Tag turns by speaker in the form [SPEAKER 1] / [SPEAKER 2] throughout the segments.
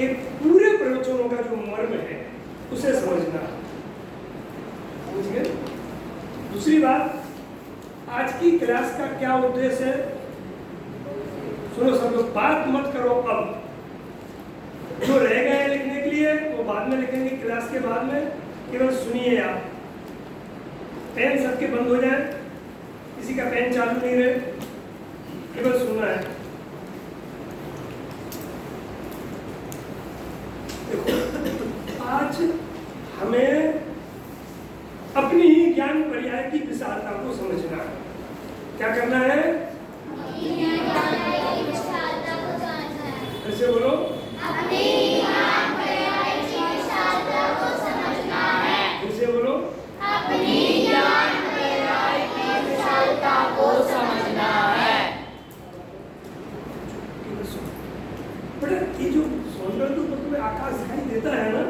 [SPEAKER 1] के पूरे प्रवचनों का जो मर्म है उसे समझना है। समझ गए? दूसरी बात, आज की क्लास का क्या उद्देश्य है? सुनो सब लोग, बात मत करो। अब जो रह गए लिखने के लिए वो बाद में लिखेंगे, क्लास के बाद में। केवल सुनिए आप। पेन सबके बंद हो जाए, किसी का पेन चालू नहीं रहे, केवल सुनना है। देखो, आज हमें अपनी ही ज्ञान पर्याय की विशालता को समझना है। क्या करना है? ऐसे बोलो,
[SPEAKER 2] अपनी ज्ञान पर्याय की विशालता को समझना है।
[SPEAKER 1] ऐसे बोलो,
[SPEAKER 2] अपनी ज्ञान पर्याय की विशालता को समझना है।
[SPEAKER 1] बेटा ये जो सौंदर्य तो तुम्हें आकाश दिखाई देता है ना,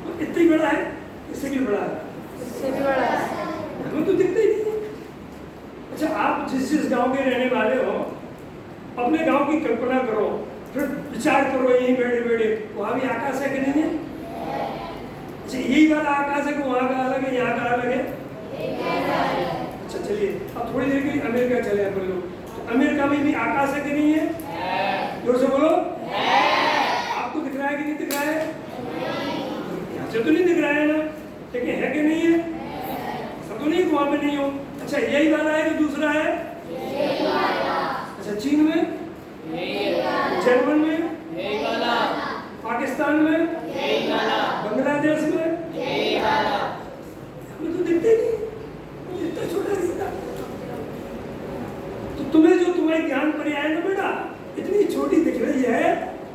[SPEAKER 1] तो इतना ही बड़ा है, इससे भी बड़ा है,
[SPEAKER 2] इससे भी बड़ा है।
[SPEAKER 1] हमें तो दिखता ही नहीं है। अच्छा, आप जिस गांव के रहने वाले हो, अपने गांव की कल्पना करो, फिर विचार करो, यहीं बैठे बैठे वहां भी आकाश है कि नहीं है? अच्छा, यही वाला आकाश है कि वहां का अलग है, यहाँ का अलग है? अच्छा चलिए, अब थोड़ी देर के लिए अमेरिका चले अपन लोग। तो अमेरिका में भी आकाश है कि नहीं है? जोर से बोलो। आपको दिख रहा है कि नहीं दिख रहा है? यहाँ से तो नहीं दिख रहा है ना, लेकिन है कि नहीं है? सब तो नहीं, वहां पे नहीं हो। अच्छा, यही वाला है कि दूसरा है? अच्छा, चीन में, जर्मन में, पाकिस्तान में, बांग्लादेश में, हमें तो दिखते नहीं, इतना छोटा दिखता। तो तुम्हें जो तुम्हारी ज्ञान पर्याय है ना बेटा, इतनी छोटी दिख रही है,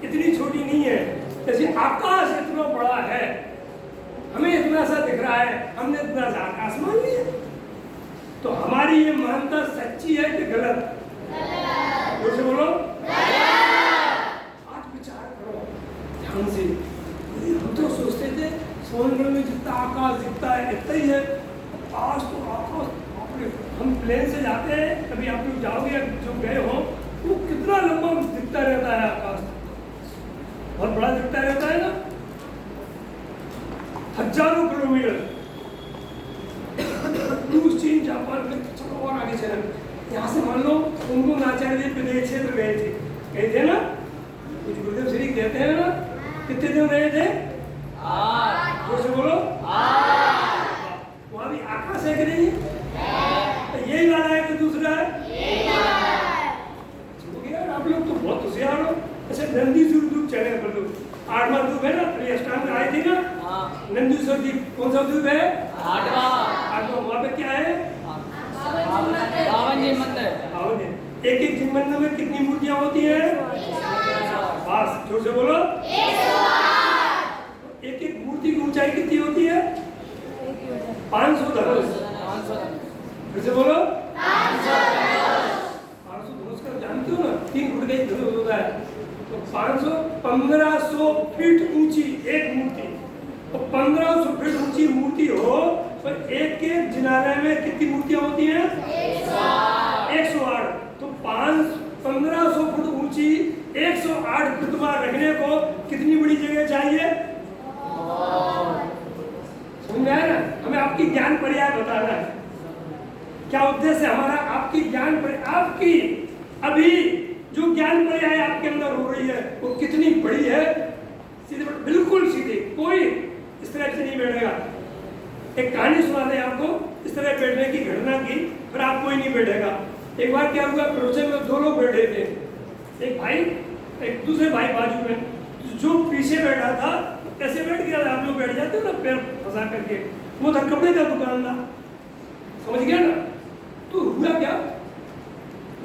[SPEAKER 1] इतनी छोटी नहीं है। जैसे आकाश इतना बड़ा है, हमें इतना सा दिख रहा है, हमने इतना सा आकाश मान लिया। तो हमारी ये मान्यता सच्ची है कि गलत? जोर से बोलो। आज विचार करो ध्यान से। हम तो सोचते थे समुद्र में जितना आकाश दिखता है इतना ही है। आज तो आकाश, हम प्लेन से जाते हैं, कभी आप लोग जाओगे, जो गए हो, वो कितना लंबा दिखता रहता है आकाश, बहुत बड़ा दिखता रहता है ना, हजारों किलोमीटर। रूस, चीन, जापान में, चलो और आगे चले। यहाँ से मान लो उनको आचार्य प्रदेश क्षेत्र गए थे ना, कुछ गुरुदेव श्री कहते हैं ना, कितने दिन रहे थे? 8। जोर से बोलो। वहां भी आकाश है कि नहीं? यही वाला है कि दूसरा है? यार आप लोग तो बहुत होशियार हो। अच्छा, नंदीश्वर द्वीप चले पर लोग, 8वां द्वीप है ना, अष्टांग आए थे ना, नंदीश्वर द्वीप कौन सा द्वीप है? 8वां। वहां पे क्या है?
[SPEAKER 3] बावन जी मंदिर।
[SPEAKER 1] एक एक जिन मंदिर में कितनी मूर्तियां होती हैं? बस, जोर से बोलो। 108। एक एक मूर्ति की ऊंचाई कितनी होती है? 500 धनुष। फिर से बोलो। 500 धनुष का जानते हो ना, 3 फुट का धनुष होता है। तो 1500 फीट ऊंची एक मूर्ति, तो 1500 फीट ऊंची मूर्ति हो तो एक एक जिनालय में कितनी मूर्तियां होती हैं? 108। तो 1500 फुट ऊंची 108 प्रतिमा रखने को कितनी बड़ी जगह चाहिए? समझ में आया ना? हमें आपकी ज्ञान पर्याय बताना है। क्या उद्देश्य है हमारा? आपकी ज्ञान पर्याय, आपकी अभी जो ज्ञान पर्याय आपके अंदर हो रही है वो कितनी बड़ी है? सीधे बिल्कुल सीधे, कोई इस तरह से नहीं बैठेगा। एक कहानी सुना दे आपको इस तरह बैठने की घटना की, फिर आप कोई नहीं बैठेगा। एक बार क्या हुआ, प्रवचन में 2 लोग बैठे थे, एक भाई, एक दूसरे भाई बाजू में। जो पीछे बैठा था कैसे बैठ गया, आप लोग बैठ जाते हो ना पैर फंसा करके, वो था कपड़े का दुकानदार। समझ गया ना? तो हुआ क्या,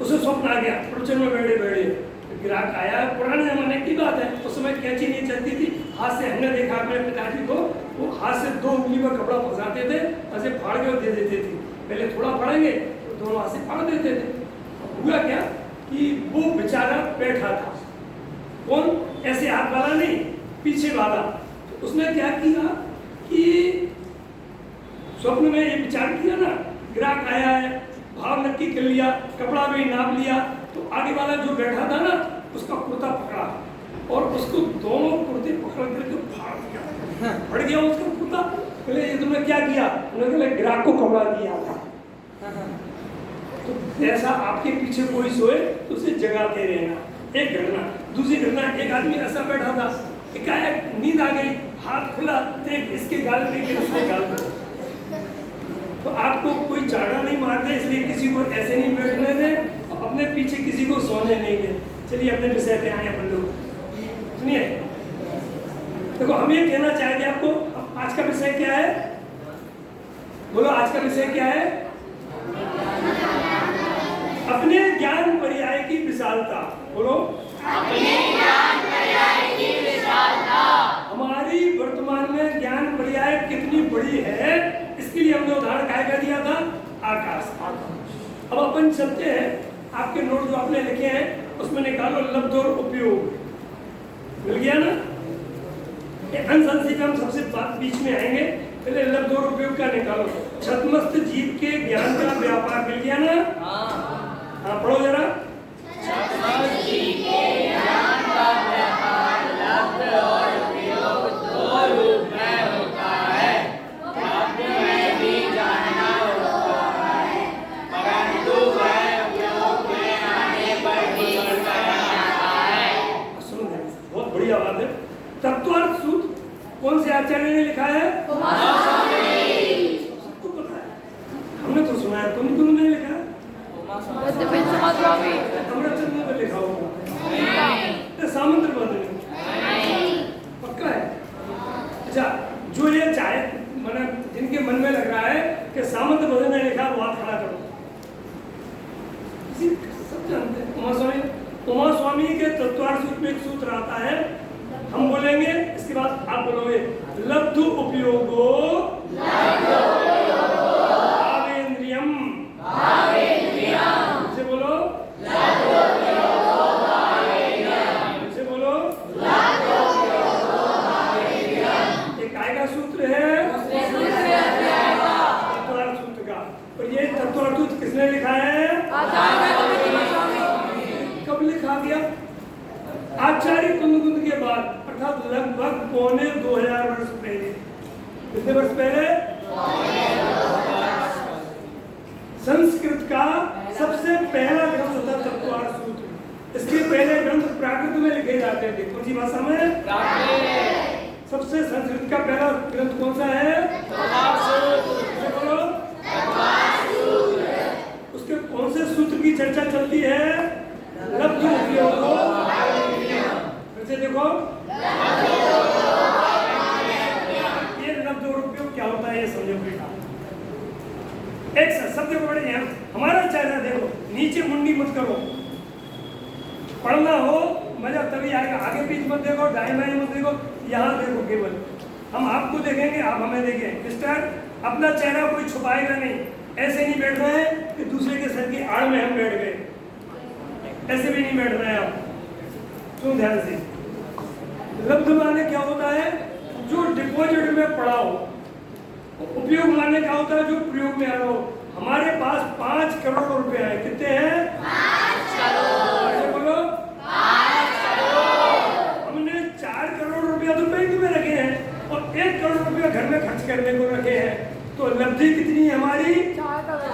[SPEAKER 1] उसे स्वप्न आ गया, प्रवचन में बैठे बैठे ग्राहक आया। पुराने जमाने की बात है, उस समय कैंची नहीं चलती थी, हाथ से हमने देखा अपने पिताजी को, वो हाथ से 2 उंगली में कपड़ा फंसाते थे, ऐसे फाड़ के दे देते थे। पहले थोड़ा फाड़ेंगे तो दोनों हाथ से फाड़ देते थे। हुआ क्या कि वो बेचारा बैठा था, कौन? ऐसे हाथ वाला नहीं, पीछे वाला। तो उसने क्या किया कि स्वप्न में ये विचार किया ना, ग्राहक आया है, भाव नक्की कर लिया, कपड़ा भी नाप लिया, तो आगे वाला जो बैठा था ना उसका कुर्ता पकड़ा और उसको दोनों कुर्ते पड़ गया उसका कुत्ता। बोले ये तुमने क्या किया? उन्होंने बोले ग्राहक को कपड़ा दिया था। तो ऐसा आपके पीछे कोई सोए तो उसे जगाते रहना। एक घटना। दूसरी घटना, एक आदमी ऐसा बैठा था, एकाएक नींद आ गई, हाथ खुला तो एक इसके गाल पे एक उसके गाल पे। तो आपको कोई चाड़ा नहीं मारते, इसलिए किसी को ऐसे नहीं बैठने दे, अपने पीछे किसी को सोने नहीं दे। चलिए अपने विषय पे आए अपन लोग। सुनिए, देखो हम ये कहना चाहेंगे आपको, आज का विषय क्या है? बोलो आज का विषय क्या है? अपने ज्ञान पर्याय की विशालता। बोलो
[SPEAKER 2] अपने ज्ञान पर्याय की विशालता।
[SPEAKER 1] हमारी वर्तमान में ज्ञान पर्याय कितनी बड़ी है, इसके लिए हमने उदाहरण क्या दिया था? आकाश। अब अपन चलते हैं, आपके नोट जो आपने लिखे हैं उसमें निकालो लब्ध और उपयोग। मिल गया ना? अंश हम सबसे बीच में आएंगे, पहले लब्ध और उपयोग का निकालो। छतमस्त जीव के ज्ञान का व्यापार। मिल गया ना? हाँ पढ़ो जरा।
[SPEAKER 3] छतमस्त जीव के ज्ञान का व्यापार लब्ध और उपयोग दो रूप में होता है। लब्ध में भी जानना होता है, परंतु वह उपयोग में आने पर भी करना आता है।
[SPEAKER 1] सुनो बहुत बढ़िया बात है। तत्वार्थ सूत्र कौन से आचार्य ने लिखा है? सबको पता है, हमने तो सुना है, तुमने नहीं लिखा? अमृतचंद ने लिखा होगा, सामंत पक्का है। अच्छा, जो ये चाहे मैंने जिनके मन में लग रहा है कि सामंत बदन ने लिखा, वो हाथ खड़ा करो। सब जानते हैं उमा स्वामी के तत्वार्थ सूत्र में एक सूत्र आता है, हम बोलेंगे, इसके बाद आप बोलोगे लब्ध उपयोगो भावेन्द्रियम। इसे बोलो इसे बोलो। ये काय का सूत्र है? तत्वार्थ सूत्र का। और ये तत्वार्थ सूत्र किसने लिखा है? कब लिखा गया? आचार्य कुंदकुंद के बाद, अर्थात लगभग 2500 वर्ष पहले। कितने वर्ष पहले? संस्कृत का सबसे पहला ग्रंथ था तत्वार्थ सूत्र। इसके पहले ग्रंथ प्राकृत में लिखे जाते थे। कौन सी भाषा में? सबसे संस्कृत का पहला ग्रंथ कौन सा है? बोलो। उसके कौन से सूत्र की चर्चा चलती है? लब्ध उपयोग। देखो ये लब्ध और उपयोग क्या होता है, ये समझो बेटा। एक शब्द को बड़े ध्यान, हमारा चेहरा देखो, नीचे मुंडी मत करो। पढ़ना हो मजा तभी आएगा। आगे पीछे मत देखो, दाएं बाएं मत देखो, यहाँ देखो केवल। हम आपको देखेंगे, आप हमें देखें। मिस्टर, अपना चेहरा कोई छुपाएगा नहीं। ऐसे नहीं बैठ रहे हैं कि दूसरे के सर की आड़ में हम बैठ गए, ऐसे भी नहीं बैठ रहे हैं आप। सुन ध्यान से। लब्ध माने क्या होता है? जो डिपॉजिट में पड़ा हो। उपयोग माने क्या होता है? जो प्रयोग में आ रहा हो। हमारे पास 5 करोड़ रुपए हैं। कितने हैं?
[SPEAKER 2] 5 करोड़।
[SPEAKER 1] बोलो
[SPEAKER 2] 5 करोड़।
[SPEAKER 1] हमने 4 करोड़ रुपया तो बैंक में रखे हैं और 1 करोड़ रुपया घर में खर्च करने को रखे हैं। तो लब्धि कितनी है हमारी? 4 करोड़।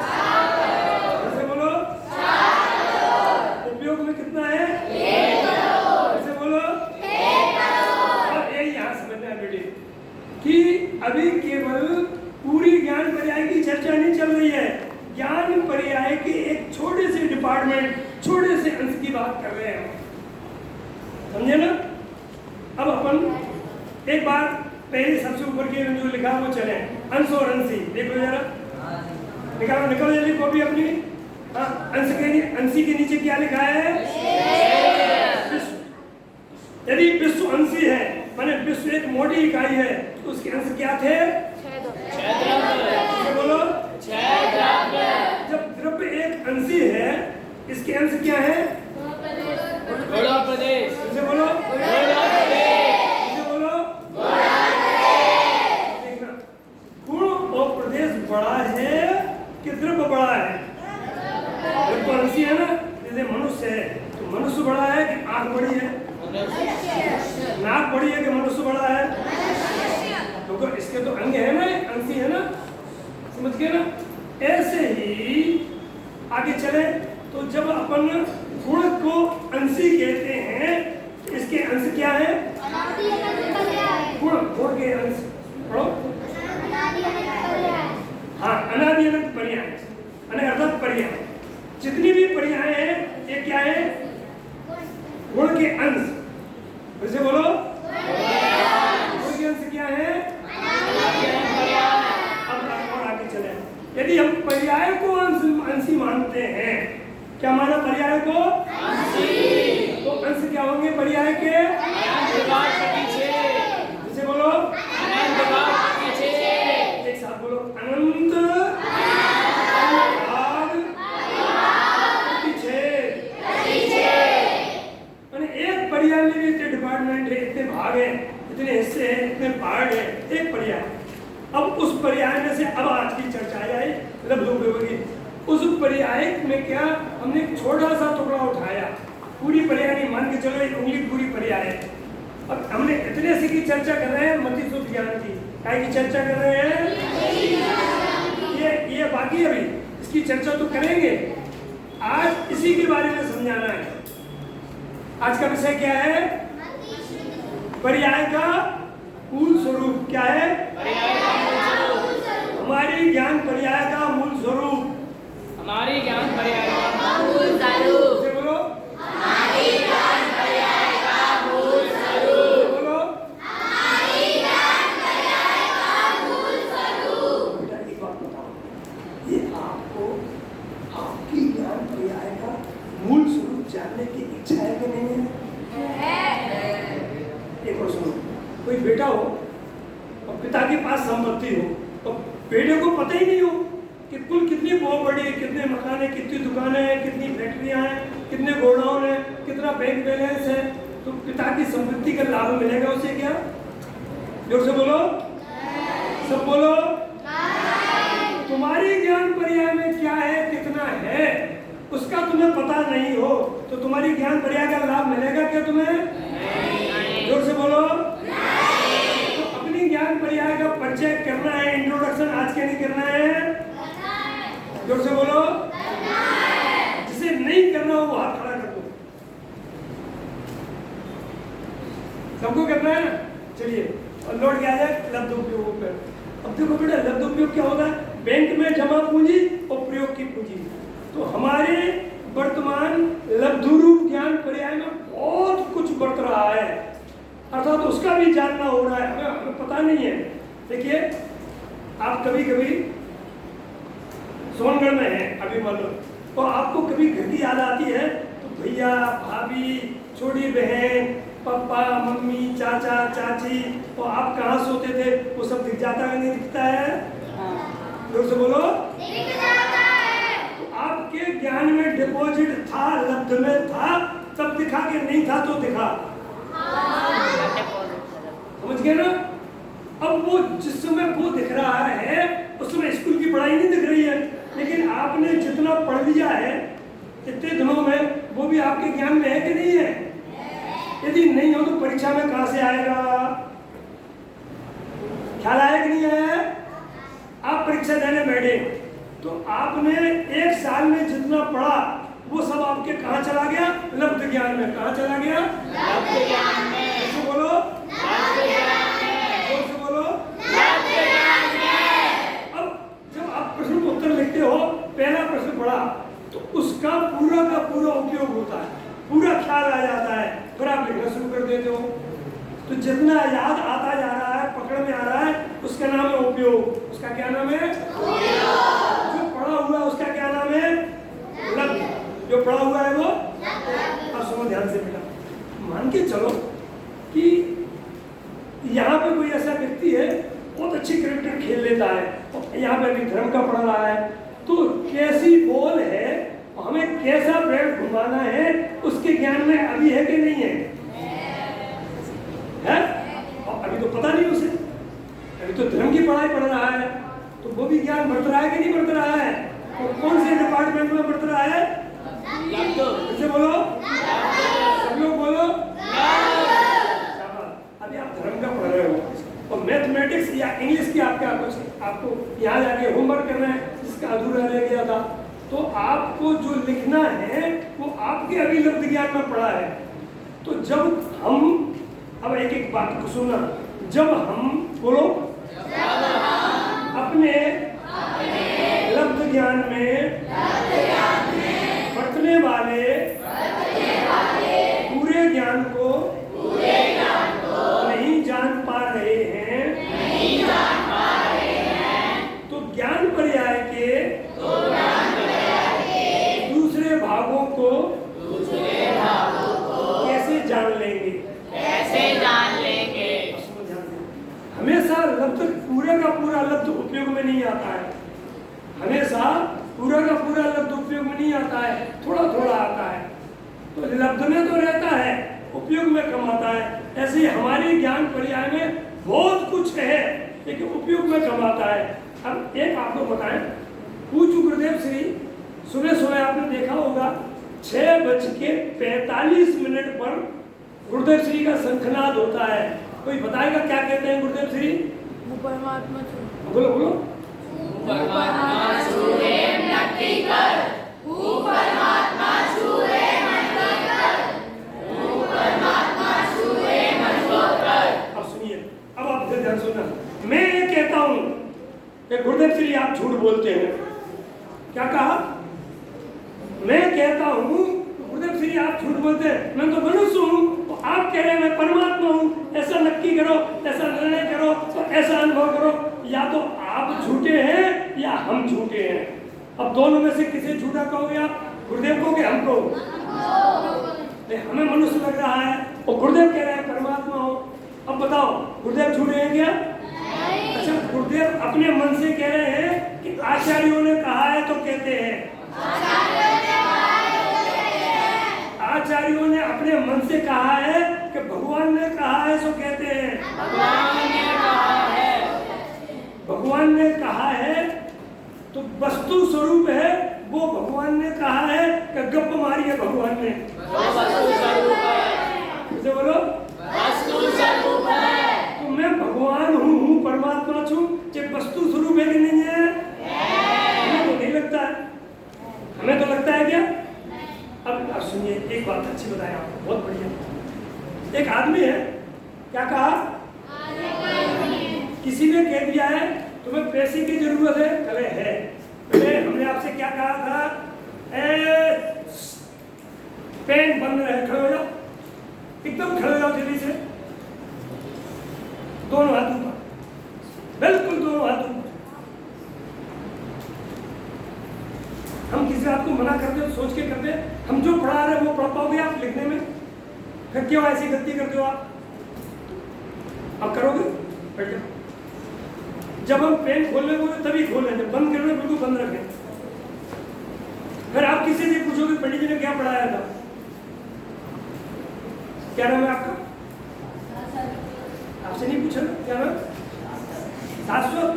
[SPEAKER 1] बोलो 4 करोड़। उपयोग में कितना है? 1 करोड़। ऐसे बोलो 1 करोड़। और यही यहाँ समझना है बेटे कि अभी केवल पूरी ज्ञान पर्याय की चर्चा नहीं चल रही है। ज्ञान पर्याय के एक छोटे से डिपार्टमेंट, छोटे से अंश की बात कर रहे हैं, समझे ना? अब अपन एक बार पहले सबसे ऊपर के जो लिखा वो चले, अंश और अंशी। देखो जरा, निकालो निकालो जल्दी कॉपी अपनी। हाँ, अंशी के नीचे क्या लिखा है? यदि विश्व अंशी है, माने विश्व एक मोटी इकाई है, तो उसके अंश क्या थे? बोलो 6 द्रव्य। जब द्रव्य एक अंशी है, इसके अंश क्या है?
[SPEAKER 3] गोला प्रदेश।
[SPEAKER 1] इसे बोलो
[SPEAKER 3] गोला प्रदेश।
[SPEAKER 1] इसे बोलो। देखना, गुण और प्रदेश बड़ा है कि द्रव्य बड़ा है? द्रव्य अंशी है ना। जैसे मनुष्य है, तो मनुष्य बड़ा है कि आंख बड़ी है? नाक बड़ी है कि मनुष्य बड़ा है? क्योंकि इसके तो अंग है ना, अंशी है ना, समझ गए ना। ऐसे ही आगे चले तो जब अपन गुण को अंशी कहते हैं, इसके अंश क्या है? गुण, गुण के अंश पढ़ो। हाँ, अनादि अनंत पर्याय, अर्थात पर्याय, जितनी भी पर्याय है ये क्या है? गुण के अंश। फिर से बोलो, गुण के अंश क्या है? अब और आगे चले, यदि हम पर्याय को अंशी मानते हैं, क्या माना पर्याय को? अंशी। तो अंश क्या होंगे पर्याय के? इसे बोलो, एक साथ बोलो, अनंत एक पर्याय में भी इतने डिपार्टमेंट है, इतने भाग है, इतने हिस्से हैं, इतने पार्ट है, एक पर्याय। अब उस पर्याय में से अब आज की चर्चा आई लब्धोपयोगी। उस पर्याय में क्या हमने एक छोटा सा टुकड़ा उठाया, पूरी पर्याय नहीं, मान के चलो एक उंगली पूरी पर्याय है। अब हमने इतने से की चर्चा कर रहे हैं मति शुद्ध ज्ञान की, क्या की चर्चा कर रहे हैं? ये बाकी अभी इसकी चर्चा तो करेंगे, आज इसी के बारे में समझाना है। आज का विषय क्या है? पर्याय का मूल स्वरूप। क्या है? हमारी ज्ञान पर्याय का मूल स्वरूप।
[SPEAKER 3] हमारी ज्ञान पर्याय का मूल स्वरूप।
[SPEAKER 1] से बोलो,
[SPEAKER 2] हमारी ज्ञान पर्याय का मूल स्वरूप।
[SPEAKER 1] बोलो,
[SPEAKER 2] हमारी ज्ञान पर्याय का मूल स्वरूप।
[SPEAKER 1] बेटा एक बात बताओ, ये आपको आपकी ज्ञान पर्याय का मूल स्वरूप जानने की इच्छा है कि नहीं है? एक और सुनो, कोई बेटा हो और पिता के पास संपत्ति हो और बेटे को पता ही नहीं हो कि कुल कितनी प्रॉपर्टी है, कितने मकान है, कितनी दुकानें हैं, कितनी फैक्ट्रियां हैं, कितने गोडाउन है, कितना बैंक बैलेंस है, तो पिता की संपत्ति का लाभ मिलेगा उसे क्या? जोर से बोलो, सब बोलो। तुम्हारी ज्ञान पर्याय में क्या है, कितना है, उसका तुम्हें पता नहीं हो तो तुम्हारी ज्ञान पर्याय का लाभ मिलेगा क्या तुम्हें? जोर से बोलो। तो अपनी ज्ञान पर्याय का परिचय करना है, इंट्रोडक्शन आज के नहीं करना है? जोर से बोलो। जिसे नहीं करना हो वो हाथ खड़ा कर दो। सबको करना है ना? चलिए और लौट के आ जाए लब्ध उपयोग पर। अब देखो बेटा, लब्ध उपयोग क्या होता है? बैंक में जमा पूंजी और प्रयोग की पूंजी। तो हमारे वर्तमान लब्धरूप ज्ञान पर्याय में बहुत कुछ बरत रहा है, अर्थात तो उसका भी जानना हो रहा है, हमें पता नहीं है। देखिए, आप कभी कभी सोनगढ़ में हैं अभी मान लो, तो आपको कभी घर की याद आती है तो भैया, भाभी, छोटी बहन, पापा, मम्मी, चाचा, चाची, तो आप कहाँ सोते थे वो सब दिख जाता है, नहीं दिखता है? जोर से बोलो। तो आपके ज्ञान में डिपॉजिट था, लब्ध में था, तब दिखा के नहीं था तो दिखा। समझ गए ना? अब वो जिस समय वो दिख रहा है उस समय स्कूल की पढ़ाई नहीं दिख रही है, लेकिन आपने जितना पढ़ लिया है इतने दिनों में वो भी आपके ज्ञान में है कि नहीं है? यदि नहीं हो तो परीक्षा में कहां से आएगा? ख्याल आया कि नहीं आया? आप परीक्षा देने बैठे तो आपने एक साल में जितना पढ़ा वो सब आपके कहां चला गया? लब्ध ज्ञान में। कहां चला गया?
[SPEAKER 2] लब्ध ज्ञान में।
[SPEAKER 1] तो बोलो,
[SPEAKER 2] लब्ध ज्ञान में।
[SPEAKER 1] जोर से बोलो,
[SPEAKER 2] लब्ध ज्ञान में।
[SPEAKER 1] अब जब आप प्रश्न को उत्तर लिखते हो, पहला प्रश्न पढ़ा तो उसका पूरा का पूरा उपयोग होता है, पूरा ख्याल आ जाता है, फिर आप लिखना शुरू कर देते हो। तो जितना याद आता जा रहा है, पकड़ में आ रहा है, उसका नाम है उपयोग। उसका क्या नाम है? जो पढ़ा हुआ है उसका क्या नाम है? लब्ध। जो पढ़ा हुआ है वो अब सुनो ध्यान से बेटा, मान के चलो कि यहाँ पे कोई ऐसा व्यक्ति है बहुत अच्छी क्रिकेट खेल लेता है, यहाँ पे भी धर्म का पढ़ रहा है, तो कैसी बॉल है, हमें कैसा बैट घुमाना है, उसके ज्ञान में अभी है कि नहीं है? है? और अभी तो पता नहीं उसे, अभी तो धर्म की पढ़ाई पढ़ रहा है, तो वो भी ज्ञान बढ़ रहा है कि नहीं बढ़ रहा है? तो कौन से डिपार्टमेंट में बढ़ रहा है? इसे बोलो, सब लोग बोलो। अभी आप धर्म का पढ़ रहे हो और मैथमेटिक्स या इंग्लिश की आपका कुछ आपको यहाँ जाके होमवर्क करना है जिसका अधूरा रह गया था, तो आपको जो लिखना है वो आपके अभिलब्ध ज्ञान में पड़ा है। तो जब हम, अब एक एक बात को सुना, जब हम बोलो अपने लब्ध ज्ञान में बरतने वाले पूरे ज्ञान को नहीं जान पा रहे हैं, तो ज्ञान पर्याय के दूसरे भागों को कैसे जान लेंगे? हमेशा लब्ध पूरे का पूरा लब्ध उपयोग में नहीं आता है, हमेशा पूरा का पूरा लब्ध उपयोग में नहीं आता है, थोड़ा थोड़ा आता है। तो लब्ध में तो रहता है, उपयोग में कम आता है। ऐसे ही हमारे ज्ञान पर्याय में बहुत कुछ है लेकिन उपयोग में कम आता है। अब एक आपको बताएं, पूज्य गुरुदेव श्री सुबह सुबह आपने देखा होगा 6:45 पर गुरुदेव श्री का शंखनाद होता है। कोई बताएगा क्या कहते हैं गुरुदेव श्री?
[SPEAKER 4] परमात्मा
[SPEAKER 1] बोलो बोलो।
[SPEAKER 3] परमात्मा छूए नक्की कर, परमात्मा छूए मन को कर, परमात्मा छूए मन को कर।
[SPEAKER 1] अब सुनिए, अब आप ध्यान सुनना। मैं ये कहता हूँ कि गुरुदेव श्री आप झूठ बोलते हैं। क्या कहा? मैं कहता हूँ गुरुदेव श्री आप झूठ बोलते हैं, मैं तो मनुष्य हूँ, तो आप कह रहे हैं मैं परमात्मा हूँ, ऐसा नक्की करो, ऐसा निर्णय करो, तो ऐसा अनुभव करो। या तो आप झूठे हैं या हम झूठे हैं। अब दोनों में से किसे झूठा कहोगे आप? गुरुदेव को कि हमको? हमें मनुष्य लग रहा है और गुरुदेव कह रहे हैं परमात्मा हो। अब बताओ गुरुदेव झूठे हैं क्या? अच्छा, गुरुदेव अपने मन से कह रहे हैं कि आचार्यों ने कहा है तो कहते हैं? आचार्यों ने अपने मन से कहा है कि भगवान ने कहा है सो कहते हैं? भगवान ने कहा है तो वस्तु स्वरूप है वो भगवान ने कहा है कि गप्प मारी है भगवान ने? इसे बोलो तो मैं भगवान हूँ, परमात्मा छू, ये वस्तु स्वरूप है कि नहीं है? हमें तो नहीं लगता है। हमें तो लगता है क्या? अब सुनिए, एक बात अच्छी बताएं आपको, बहुत बढ़िया। एक आदमी है, क्या कहा? किसी ने कह दिया है तुम्हें पैसे की जरूरत है, कहे है। पहले हमने आपसे क्या कहा था? पेन बंद रहे, खड़े हो जाओ, एकदम खड़े हो जाओ जल्दी से, दोनों हाथ ऊपर, बिल्कुल दोनों हाथ ऊपर। हम किसी बात को मना करते हो सोच के करते हैं, हम जो पढ़ा रहे हैं वो पढ़ पाओगे आप लिखने में? फिर क्यों ऐसी गलती करते हो आप? अब करोगे? बैठ जाओ। जब हम पेन खोलने बोले तभी खोलें, जब बंद करने बिल्कुल बंद रखें। फिर आप किसी से पूछोगे पंडित जी ने क्या पढ़ाया था? क्या नाम है आपका? आपसे नहीं पूछा क्या नाम? शाश्वत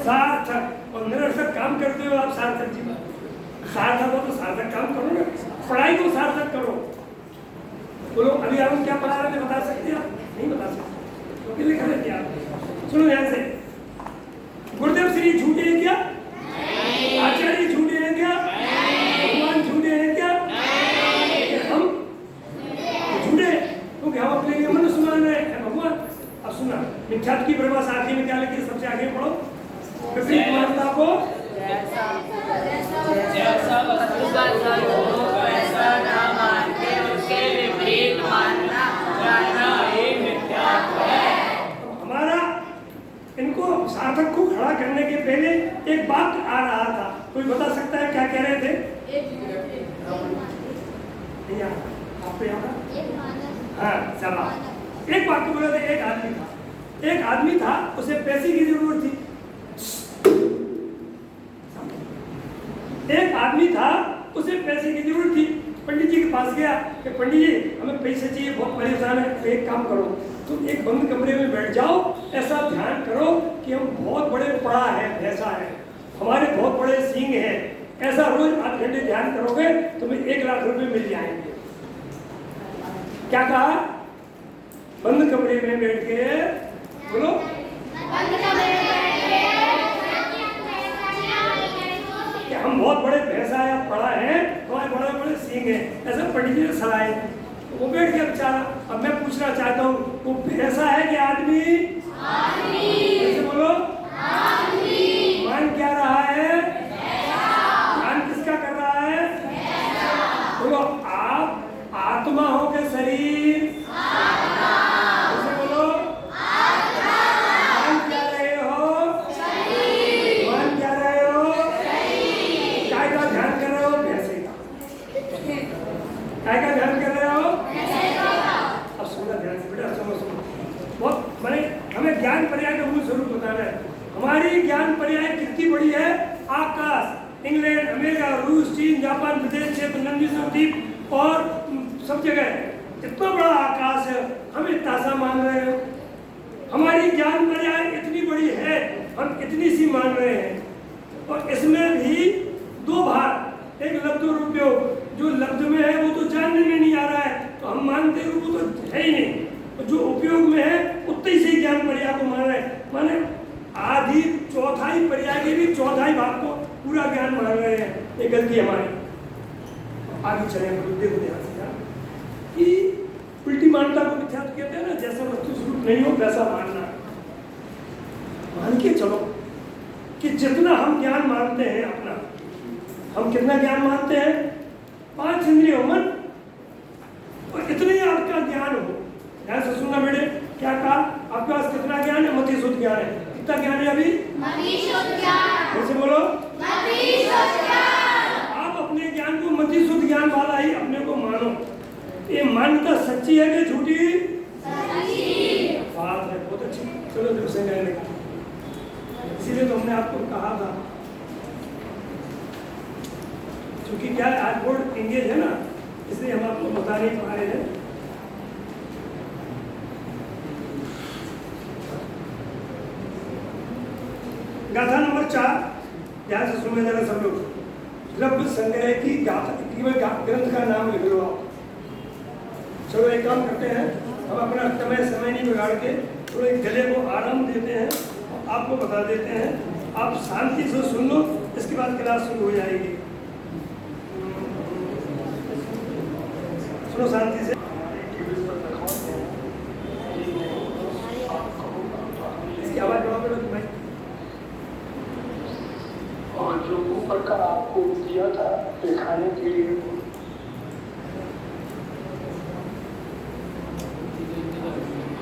[SPEAKER 1] सार्थक। और निरर्थक काम करते हो आप सार्थक जी। सार्थक हो तो सार्थक काम करो ना, पढ़ाई को सार्थक करो। बोलो अभी आप क्या पढ़ा रहे थे, बता सकते हैं आप? नहीं बता सकते तो लिख रहे थे आप। सुनो ध्यान से, गुरुदेव श्री झूठे हैं क्या? आचार्य झूठे हैं क्या? भगवान झूठे हैं क्या? हम झूठे क्योंकि हम अपने लिए मनुष्य मान रहे हैं भगवान। अब सुना, मिथ्यात्व की परिभाषा आखिर में क्या लिखी? सबसे आगे पढ़ो। विपरीत मानता को
[SPEAKER 3] जैसा वस्तु का स्वरूप वैसा ना मान के उसके विपरीत मानना जानना ही मिथ्यात्व है।
[SPEAKER 1] हमारा इनको सार्थक को खड़ा करने के पहले एक बात आ रहा था, कोई बता सकता है क्या कह रहे थे? नहीं आपको याद है? हाँ चला, एक बात को बोले थे। एक आदमी था, उसे पैसे की जरूरत थी। एक आदमी था, उसे पैसे की जरूरत थी। पंडित जी के पास गया कि पंडित जी हमें पैसे चाहिए, बहुत परेशान है। तो एक काम करो, तुम एक बंद कमरे में बैठ जाओ, ऐसा ध्यान करो कि हम बहुत बड़े पड़ा है, ऐसा है, हमारे बहुत बड़े सींग हैं। ऐसा रोज 8 घंटे ध्यान करोगे तुम्हें 1 लाख रुपए मिल जाएंगे। क्या कहा? बंद कमरे में बैठ के बोलो। कि हम बहुत बड़े भैंसा या पढ़ा है, हमारे बड़े बड़े सींग हैं, ऐसा पंडित सलाह। वो बैठ के बेचारा। अब मैं पूछना चाहता हूँ, वो भैंसा है कि आदमी? कैसे बोलो? मान क्या रहा है? ध्यान किसका कर रहा है? बोलो। आप आत्मा हो के शरीर? कैसे बोलो? मान क्या रहे हो? मान क्या रहे हो? काय का ध्यान कर रहे हो? भैंसे का। काय का ध्यान कर रहे हो? अब सुना ध्यान से बेटा, सुनो। बहुत मैंने हमें ज्ञान पर्याय का मूल स्वरूप बताना है। हमारी ज्ञान पर्याय कितनी बड़ी है? आकाश, इंग्लैंड, अमेरिका, रूस, चीन, जापान, विदेश क्षेत्र, नंदीश्वर द्वीप और सब जगह इतना बड़ा आकाश है, हम इतना सा मान रहे हो। हमारी ज्ञान पर्याय इतनी बड़ी है, हम इतनी सी मान रहे हैं। और इसमें भी दो भाग, एक लब्ध और उपयोग। जो लब्ध में है वो तो जानने में नहीं आ रहा है, तो हम मानते हैं वो तो है ही नहीं। जो उपयोग में है उतनी से ज्ञान पर्याय को मान रहे हैं। माने आधी चौथाई पर्याय के भी चौथाई भाग को पूरा ज्ञान मान रहे हैं। ये गलती हमारी। आगे चले देखो ध्यान से कि उल्टी मानता को मिथ्या कहते हैं ना, जैसा वस्तु स्वरूप नहीं हो वैसा मानना। मान के चलो कि जितना हम ज्ञान मानते हैं अपना, हम कितना ज्ञान मानते हैं? 5 इंद्रियों मन, और इतने ही आपका ज्ञान हो। ध्यान से सुनना बेटे, क्या कहा? आपके पास कितना ज्ञान है? मति शुद्ध ज्ञान है। कितना ज्ञान है अभी? कैसे बोलो? आप अपने ज्ञान को मति शुद्ध ज्ञान वाला ही अपने को मानो। ये मान्यता सच्ची है कि झूठी? बात है, बहुत अच्छी। चलो दूसरे कहने का, इसीलिए तो हमने आपको कहा था, क्योंकि क्या आज बोर्ड इंगेज है ना, इसलिए हम आपको बता नहीं पा रहे हैं। गाथा नंबर 4, ध्यान से सुनने जरा सब लोग। लब्ध संग्रह की गाथा, ग्रंथ का नाम लिख लो आप। चलो एक काम करते हैं, हम अपना समय नहीं बिगाड़ के थोड़े गले को आराम देते हैं, आपको बता देते हैं। आप शांति से सुन लो, इसके बाद क्लास शुरू हो जाएगी। सुनो शांति से। इसकी आवाज बढ़ा दो भाई।
[SPEAKER 4] और जो ऊपर का आपको दिया था दिखाने के लिए,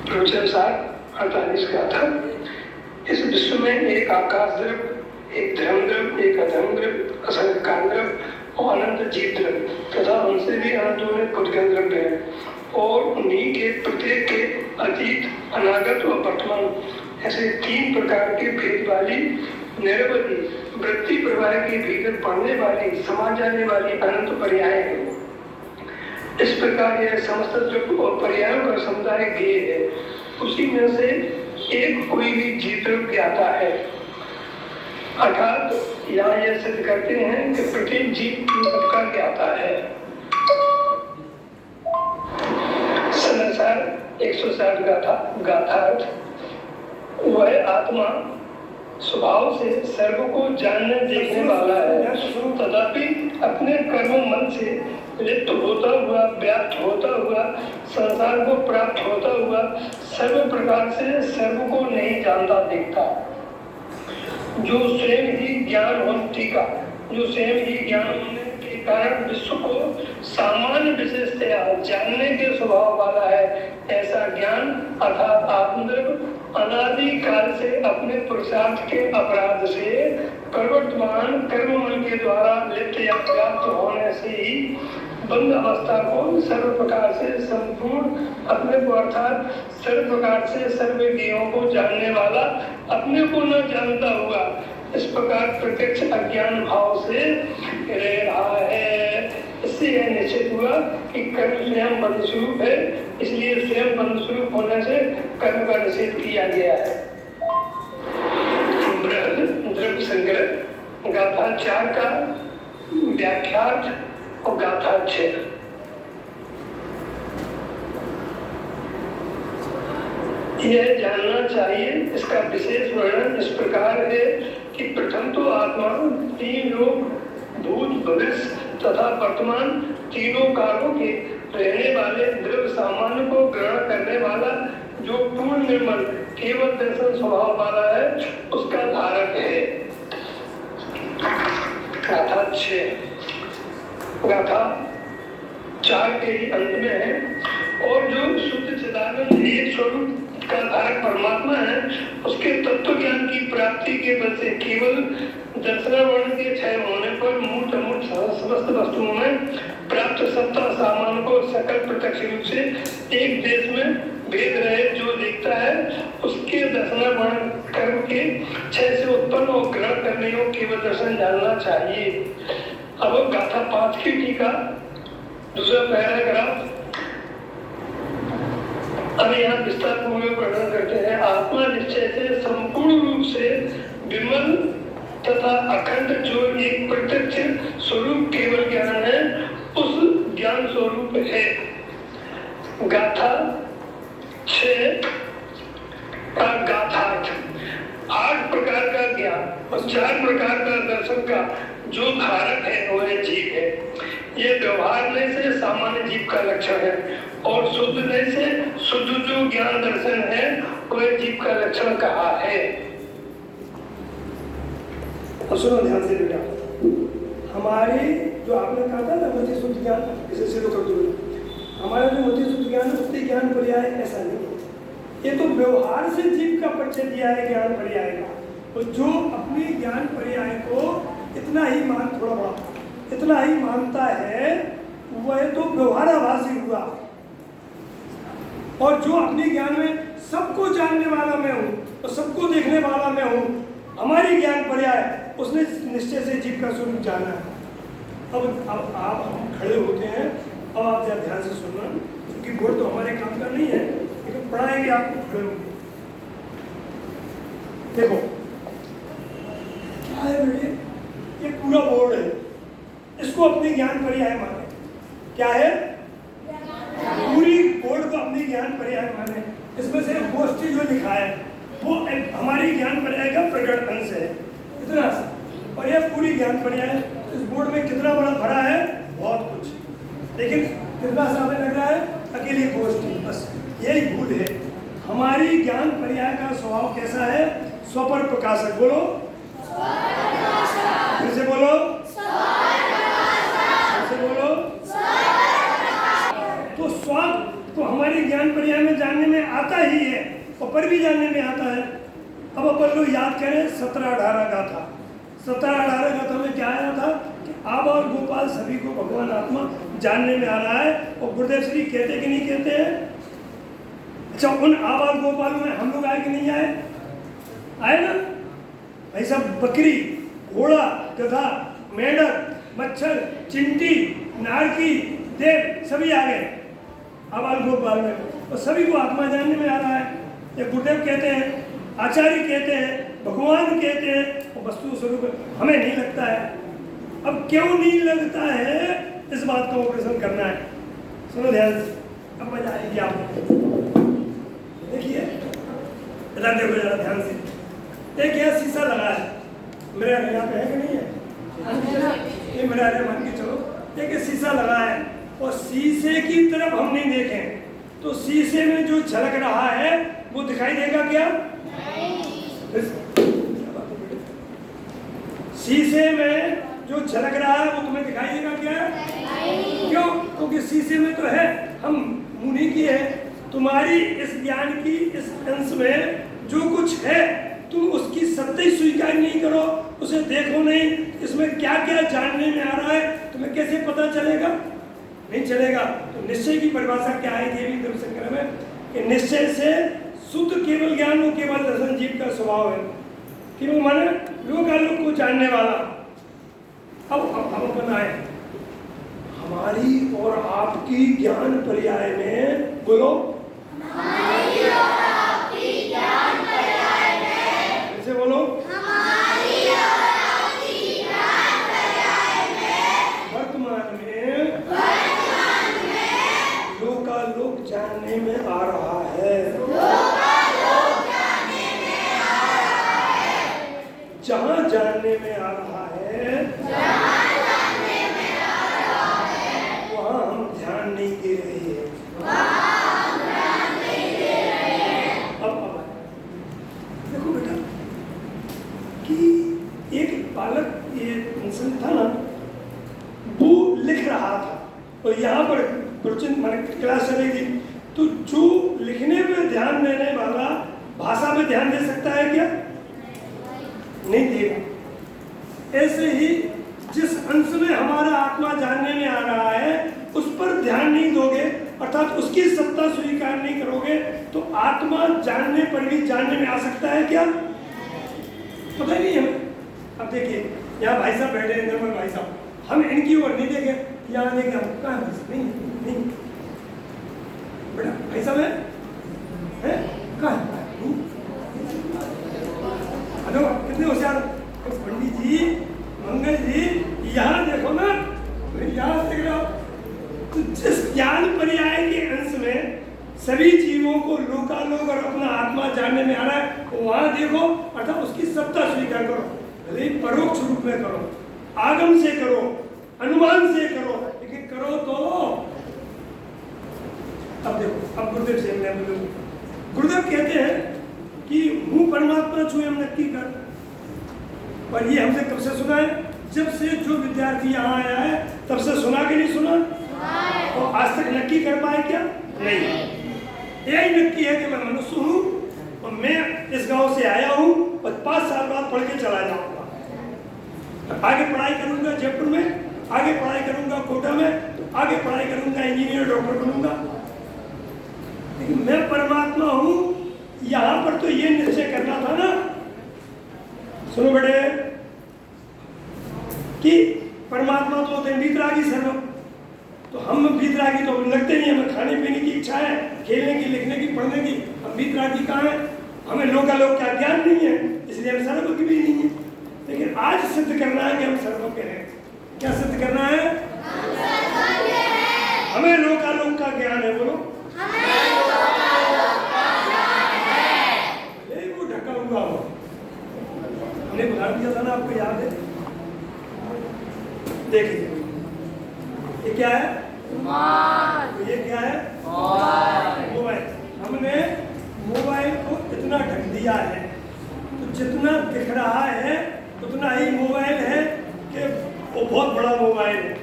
[SPEAKER 4] प्रवचन 48 का था। इस विश्व में एक आकाश द्रव्य, एक धर्म द्रव्य, एक अधर्म द्रव्य, असंख्य काल द्रव्य और अनंत जीव द्रव्य तथा उनसे भी अनंतों में पुद्गल द्रव्य है। और उन्हीं के प्रत्येक के अतीत, अनागत और वर्तमान ऐसे 3 प्रकार के भेद वाली निरवधि वृत्ति प्रवाह के भीतर पड़ने वाली, समा जाने वाली अनंत पर्याय है। इस प्रकार यह समस्त द्रव्य और पर्यायों का समुदाय ज्ञेय है। उसी में से एक कोई भी जीव द्रव्य ज्ञाता है। अर्थात यहाँ यह सिद्ध करते हैं कि प्रत्येक जीव का ज्ञाता है। संसार 160 गाथा वह आत्मा स्वभाव से सर्व को जानने देखने वाला है, तथापि अपने कर्म मन से लिप्त होता हुआ, व्याप्त होता हुआ, संसार को प्राप्त होता हुआ सर्व प्रकार से सर्व को नहीं जानता देखता। जो स्वयं ही ज्ञान होने के कारण विश्व को सामान्य विशेषतया जानने के स्वभाव वाला है, ऐसा ज्ञान अर्थात आत्मद्रव्य अनादि काल से अपने पुरुषार्थ के अपराध से प्रवर्तमान कर्म मन के द्वारा लिप्त या प्राप्त होने से ही बंद अवस्था को सर्व प्रकार से संपूर्ण अपने को अर्थात सर्व प्रकार से सर्व ज्ञेयों को जानने वाला अपने को न जानता हुआ इस प्रकार प्रत्यक्ष अज्ञान भाव से रह रहा है। इससे यह निश्चित हुआ कि कर्म स्वयं बंध स्वरूप है, इसलिए स्वयं बंध स्वरूप होने से कर्म का निषेध किया गया है। द्रव्य संग्रह गाथा 4 का व्याख्यात और गाथा 6। यह जानना चाहिए। इसका विशेष वर्णन इस प्रकार है कि प्रथम तो आत्मा तीन लोग, भूत, भविष्य तथा वर्तमान तीनों कालों के रहने वाले द्रव्य सामान्य को ग्रहण करने वाला, जो पूर्ण निर्मल केवल दर्शन स्वभाव वाला है, उसका धारक है। गाथा 6 गाथा 4 के ही अंत में है। और जो शुद्ध चिदानंद एक स्वरूप का धारक परमात्मा है, उसके तत्व ज्ञान की प्राप्ति के बल से केवल दर्शनावरण के क्षय होने पर मूर्त अमूर्त समस्त वस्तुओं में प्राप्त सत्ता सामान को सकल प्रत्यक्ष रूप से एक देश में भेद रहे जो देखता है, उसके दर्शनावरण कर्म के क्षय से उत्पन्न और ग्रहण करने को केवल दर्शन जानना चाहिए। अब गाथा 5 की टीका दूसरा पैराग्राफ अब यहाँ विस्तार पूर्वक वर्णन करते हैं। आत्मा निश्चय से संपूर्ण रूप से विमल तथा अखंड जो एक प्रत्यक्ष स्वरूप केवल ज्ञान है, उस ज्ञान स्वरूप है। गाथा 6 का गाथार्थ 8 प्रकार का ज्ञान और 4 प्रकार का दर्शन का जो धारक है वह जीव है। ये व्यवहारने से सामान्य जीव का लक्षण है और शुद्धने से शुद्ध जो ज्ञान दर्शन है वह जीव का लक्षण कहा है।
[SPEAKER 1] सुनो ध्यान से बेटा, हमारे जो आपने कहा था ना मति शुद्ध ज्ञान, इसे सिद्ध कर दो। हमारा जो मति शुद्ध ज्ञान उसके ज्ञान पर्याय ऐसा नहीं है। ये तो व्यवहार से जीव का परिचय दिया है ज्ञान पर्याय का। तो जो अपनी ज्ञान पर्याय को इतना ही इतना ही मानता है वह तो व्यवहाराभासी हुआ। और जो अपने ज्ञान में सबको जानने वाला मैं हूँ और सबको देखने वाला मैं हूँ, हमारी ज्ञान पर्याय उसने निश्चय से जीव का स्वरूप जाना है। अब आप खड़े होते हैं, अब आप जरा ध्यान से सुनना, क्योंकि बोर्ड तो हमारे काम का नहीं है, लेकिन पढ़ाएंगे आपको, खड़े होंगे। देखो क्या है बेटे, ये पूरा बोर्ड है, इसको अपनी ज्ञान पर्याय माने। क्या है? पूरी बोर्ड को अपनी ज्ञान पर्याय माने। इसमें से गोष्ठी जो लिखा है वो हमारी ज्ञान पर्याय का प्रकट अंश है, इतना। और यह पूरी ज्ञान पर्याय इस बोर्ड में कितना बड़ा भरा है, बहुत कुछ, लेकिन कितना समय लग रहा है, अकेली गोष्ठी, बस यही भूल है। हमारी ज्ञान पर्याय का स्वभाव कैसा है? स्वपर प्रकाशक। बोलो, फिर से बोलो, बोलो। तो स्वाद तो हमारी ज्ञान पर्याय में जानने में आता ही है और पर भी जानने में आता है। अब अपन लोग याद करें 17-18 गाथा। 17-18 गाथा में क्या आया था कि आबा और गोपाल सभी को भगवान आत्मा जानने में आ रहा है। और गुरुदेव श्री कहते कि नहीं कहते हैं? अच्छा, उन आबा और गोपाल में हम लोग आए कि नहीं आए? आए ना भाई साहब। बकरी, घोड़ा, गधा, मेंढक, मच्छर, चिंटी, नारकी, देव सभी आ गए आबाल गोपाल में, और सभी को आत्मा जानने में आ रहा है। ये गुरुदेव कहते हैं, आचार्य कहते हैं, भगवान कहते हैं, और वस्तु स्वरूप हमें नहीं लगता है। अब क्यों नहीं लगता है, इस बात का ऑपरेशन करना है। सुनो ध्यान से, अब मजा आएगी आपको। देखिए इधर देखो जरा ध्यान से। एक यह शीशा लगा है, मेरे यहाँ पे है कि नहीं है? ये मेरा मान के चलो, एक शीशा लगा है और शीशे की तरफ हम नहीं देखें तो शीशे में जो झलक रहा है वो दिखाई देगा क्या? शीशे में जो झलक रहा है वो तुम्हें दिखाई देगा क्या? क्यों? क्योंकि शीशे में तो है, हम मुनि की है। तुम्हारी इस ज्ञान की इस अंश में जो कुछ है तुम उसकी सत्य स्वीकार नहीं करो, उसे देखो नहीं, इसमें क्या क्या जानने में आ रहा है तुम्हें कैसे पता चलेगा? नहीं चलेगा। तो निश्चय की परिभाषा क्या है देवी धर्मशंकर में कि निश्चय से शुद्ध केवल ज्ञान वो केवल दर्शन जीव का स्वभाव है कि वो माने लोकालोक को जानने वाला। अब अपन आए हमारी और आपकी ज्ञान पर्याय में, बोलो,
[SPEAKER 2] हमारी और आपकी ज्ञान पर्याय में,
[SPEAKER 1] कैसे बोलो,
[SPEAKER 2] हमारी और आपकी ज्ञान पर्याय में,
[SPEAKER 1] वर्तमान में लोकालोक जानने में आ रहा है।
[SPEAKER 2] लोकालोक
[SPEAKER 1] जहां जानने में आ रहा है वहां हम ध्यान नहीं दे रहे हैं। अब देखो बेटा कि एक बालक ये इंसान था ना, वो लिख रहा था और यहाँ पर क्लास चलेगी तो जो लिखने पे ध्यान देने वाला भाषा पे ध्यान दे सकता है क्या? नहीं देगा। ऐसे ही जिस अंश में हमारा आत्मा जानने में आ रहा है उस पर ध्यान नहीं दोगे, अर्थात उसकी सत्ता स्वीकार नहीं करोगे, तो आत्मा जानने पर भी जानने में आ सकता है क्या? पता ही नहीं हमें। अब देखिए यहाँ भाई साहब बैठे हैं, निर्मल भाई साहब, हम इनकी ओर नहीं देखे, यहाँ देखे हम कहाँ नहीं नहीं बेटा भाई साहब है कहाँ है? हेलो कितने होशियार पंडित जी, मंगल जी, यहाँ देखो ना, यहाँ देख रहे हो। तो जिस ज्ञान पर्याय के अंश में सभी जीवों को लोकालोक और अपना आत्मा जानने में आ रहा है, वहां देखो, अर्थात उसकी सत्ता स्वीकार करो, भले ही परोक्ष रूप में करो, आगम से करो, अनुमान से करो, लेकिन करो तो। अब देखो, अब गुरुदेव से मैं बोलूं, गुरुदेव कहते हैं कि हूँ परमात्मा छू हम नक्की कर, और ये हमसे कब से सुना है? जब से जो विद्यार्थी यहाँ आया है तब से सुना कि नहीं सुना? और आज तक नक्की कर पाए क्या? नहीं। यही नक्की है कि मैं मनुष्य हूँ और मैं इस गांव से आया हूँ और 5 साल बाद पढ़ के चला जाऊंगा। आगे पढ़ाई करूंगा जयपुर में, आगे पढ़ाई करूंगा कोटा में, तो आगे पढ़ाई करूंगा इंजीनियर डॉक्टर बनूंगा। लेकिन मैं परमात्मा हूँ, यहाँ पर तो ये निश्चय करना था ना, सुनो बेटे, कि परमात्मा तो होते हैं वीतरागी सर्वम, तो हम वीतरागी तो लगते नहीं, हमें खाने पीने की इच्छा है, खेलने की, लिखने की, पढ़ने की, हम वीतरागी कहाँ है? हमें लोकालोक का ज्ञान नहीं है, इसलिए हम सर्वज्ञ भी नहीं है। लेकिन आज सिद्ध करना है कि हम सर्वज्ञ हैं। क्या सिद्ध करना है? हमें लोकालोक का ज्ञान है। बोलो, वो ढका हुआ हो, हमने बुला दिया था ना, आपको याद है? देखिए ये क्या है? ये क्या है? मोबाइल। हमने मोबाइल को इतना ढक दिया है, तो जितना दिख रहा है उतना ही मोबाइल है कि वो बहुत बड़ा मोबाइल है।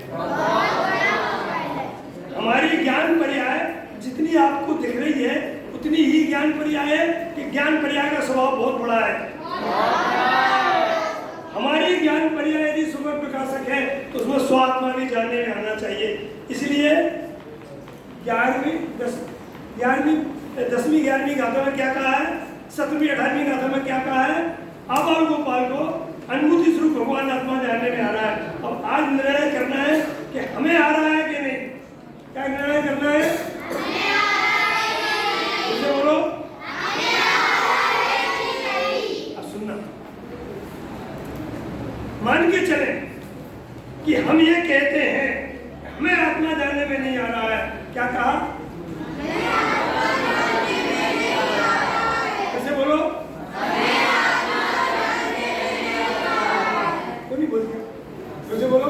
[SPEAKER 1] हमारी ज्ञान पर्याय जितनी आपको दिख रही है उतनी ही ज्ञान पर्याय है कि ज्ञान पर्याय का स्वभाव बहुत बड़ा है। हमारी ज्ञान पर्याय यदि सुबह प्रकाशक है तो उसमें स्वात्मा भी जानने में आना चाहिए। इसलिए 10वीं 11वीं गाथा में क्या कहा है? 17वीं 18वीं गाथा में क्या कहा है? आबाल गोपाल को अनुभूति स्वरूप भगवान आत्मा जानने में आ रहा है। अब आज निर्णय करना है कि हमें आ रहा है कि नहीं। क्या निर्णय करना है? उसे बोलो, अब सुनना, मान के चले कि हम ये कहते हैं हमें आत्मा जानने में नहीं आ रहा है। क्या कहा? कैसे बोलो? कोई नहीं बोलते, कैसे बोलो?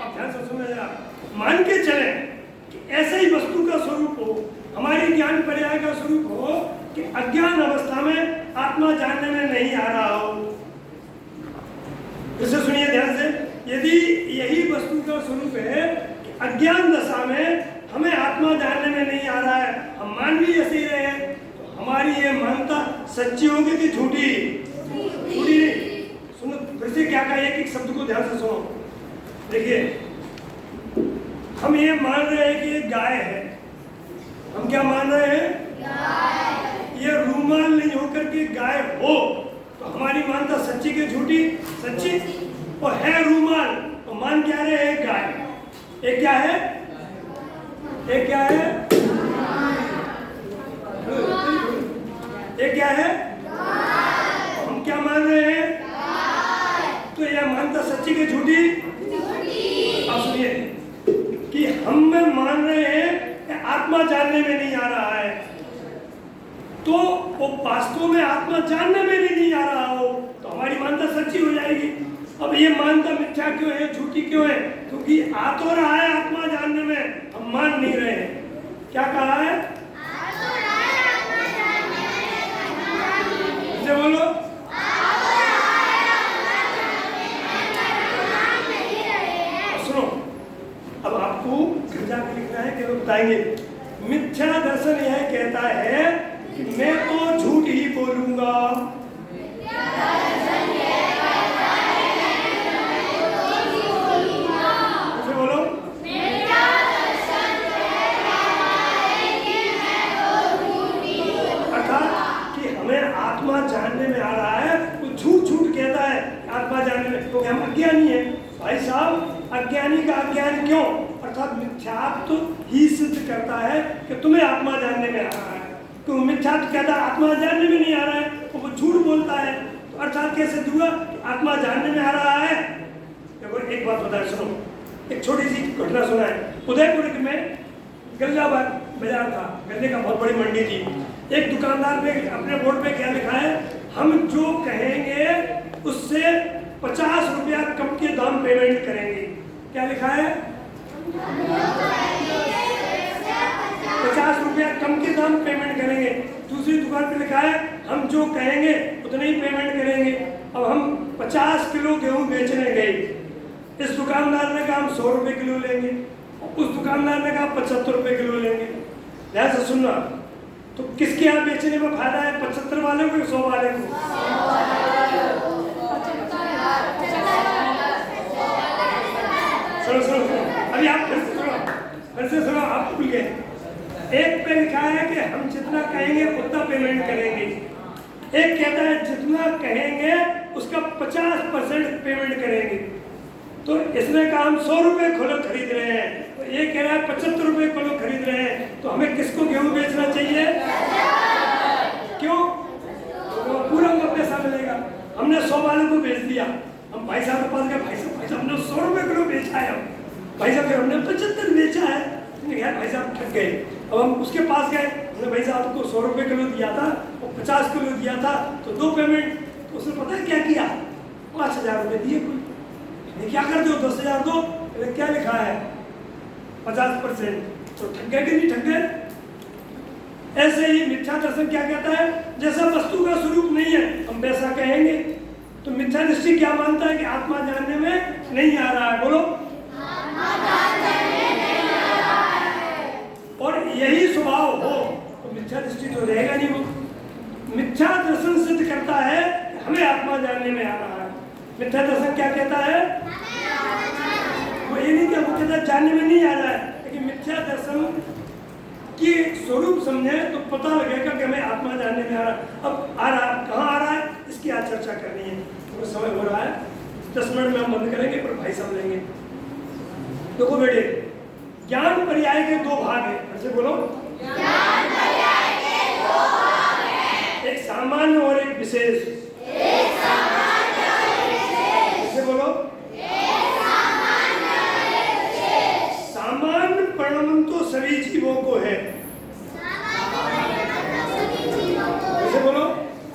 [SPEAKER 1] अब ध्यान से सुनना जरा। मान के चले कि ऐसे ही वस्तु का स्वरूप हो, हमारी ज्ञान पर्याय का स्वरूप हो कि अज्ञान अवस्था में आत्मा जानने में नहीं आ रहा हो। इसे सुनिए ध्यान से। यदि यही वस्तु का स्वरूप है कि अज्ञान दशा में हमें आत्मा जानने में नहीं आ रहा है, हम मान भी ऐसे ही रहे हैं, तो हमारी ये मानता सच्ची होगी कि झूठी? झूठी नहीं। सुनो फिर से क्या कहा, एक शब्द को ध्यान से सुनो। देखिए, हम ये मान रहे हैं कि ये गाय है। हम क्या मान रहे हैं? ये रूमाल नहीं होकर के गाय हो, तो हमारी मानता सच्ची के झूठी? सच्ची। और है रूमाल, तो मान क्या रहे हैं? गाय। एक क्या है? एक क्या है? एक क्या है? हम क्या मान रहे हैं? तो यह मानता सच्ची के झूठी? अब सुनिए कि हम में मान रहे हैं कि आत्मा जानने में नहीं आ रहा है। तो वो वास्तव में आत्मा जानने में भी नहीं आ रहा हो तो हमारी मान्यता सच्ची हो जाएगी। अब ये मान्यता मिथ्या क्यों है, झूठी क्यों है? क्योंकि आ तो रहा है आत्मा जानने में, हम मान नहीं रहे हैं। क्या कहा है? इसे बोलो। सुनो, अब आपको कृजा के लिखना है कि बताएंगे। मिथ्या दर्शन यह कहता है कि मैं तो झूठ ही बोलूंगा। इसे बोलो। अर्थात कि हमें आत्मा जानने में आ रहा है, वो झूठ झूठ कहता है आत्मा जानने में, क्योंकि हम अज्ञानी हैं। भाई साहब, अज्ञानी का अज्ञान क्यों? अर्थात मिथ्यात्व ही सिद्ध करता है कि तुम्हें आत्मा जानने में आ रहा है। क्यों? मिथ्यात्व कहता है आत्मा जानने में नहीं आ रहा है, तो वो झूठ बोलता है। तो अर्थात कैसे हुआ? आत्मा जानने में आ रहा है। देखो एक बात बताए, सुनो, एक छोटी सी घटना सुना है। उदयपुर में गल्ला बाजार था, गन्ने का बहुत बड़ी मंडी थी। एक दुकानदार ने अपने बोर्ड पे क्या लिखा है? हम जो कहेंगे उससे 50 रुपया कम के दाम पेमेंट करेंगे। क्या लिखा है? 50 रुपया कम के दाम पेमेंट करेंगे। दूसरी दुकान पे लिखा है हम जो कहेंगे उतने ही पेमेंट करेंगे। अब हम 50 किलो गेहूं बेचने गए, इस दुकानदार ने कहा हम 100 रुपए किलो लेंगे, उस दुकानदार ने कहा 75 रुपए किलो लेंगे। ध्यान से सुनना, तो किसके यहाँ बेचने में फायदा है? 75 वाले को, 100 वाले को? सुनो सुनो सुनो, अभी आप फिर से सुनो, आप भूल गए। एक पे लिखा है कि हम जितना कहेंगे उतना पेमेंट करेंगे। एक कहता है जितना कहेंगे उसका 50% पेमेंट करेंगे। तो इसने कहा हम 100 रुपए किलो खरीद रहे हैं, तो ये कह रहा है 75 रुपए किलो खरीद रहे हैं। तो हमें किसको गेहूं बेचना चाहिए? क्यों? तो पूरा उनको पैसा मिलेगा। हमने 100 वाले को बेच दिया। हम भाई साहब के पास गए, भाई साहब हमने 100 रुपए किलो बेचा है। भाई साहब हमने 75 बेचा है। भाई साहब ठग गए। अब हम उसके पास गए, हमने भाई साहब को 100 रुपए किलो दिया था और 50 किलो दिया था, तो 2 पेमेंट। तो उसने पता है क्या किया? 5000 रुपए दिए। कोई क्या कर दो? 10,000 दो। क्या लिखा है? 50%। तो ठग गए कि नहीं ठग गए? ऐसे ही मिथ्या दर्शन क्या कहता है? जैसा वस्तु का स्वरूप नहीं है हम वैसा कहेंगे। तो मिथ्या दृष्टि क्या मानता है कि आत्मा जानने में नहीं आ रहा है? बोलो। और यही स्वभाव हो तो मिथ्या दृष्टि तो रहेगा नहीं। वो मिथ्या दर्शन सिद्ध करता है कि हमें आत्मा जानने में आ रहा है। मिथ्या दर्शन क्या कहता है? वो ये नहीं क्या, वो कहता है जानने में नहीं आ रहा है, लेकिन मिथ्या दर्शन की स्वरूप समझे तो पता लगेगा कि हमें आत्मा जानने में आ रहा है। अब आ रहा है, कहाँ आ रहा है, इसकी आज चर्चा करनी है। तो समय हो रहा है, 10 मिनट में हम बंद करेंगे, पर भाई साहब लेंगे। देखो बेटे, ज्ञान पर्याय के 2 भाग हैं। ऐसे बोलो।
[SPEAKER 2] ज्ञान पर्याय के 2 भाग हैं।
[SPEAKER 1] एक सामान्य और एक विशेष।
[SPEAKER 2] एक सामान्य और एक विशेष।
[SPEAKER 1] ऐसे बोलो।
[SPEAKER 2] एक सामान्य और एक विशेष।
[SPEAKER 1] सामान्य परिणाम तो सभी जीवों को है।
[SPEAKER 2] सामान्य परिणाम सभी जीवों को है।
[SPEAKER 1] ऐसे बोलो।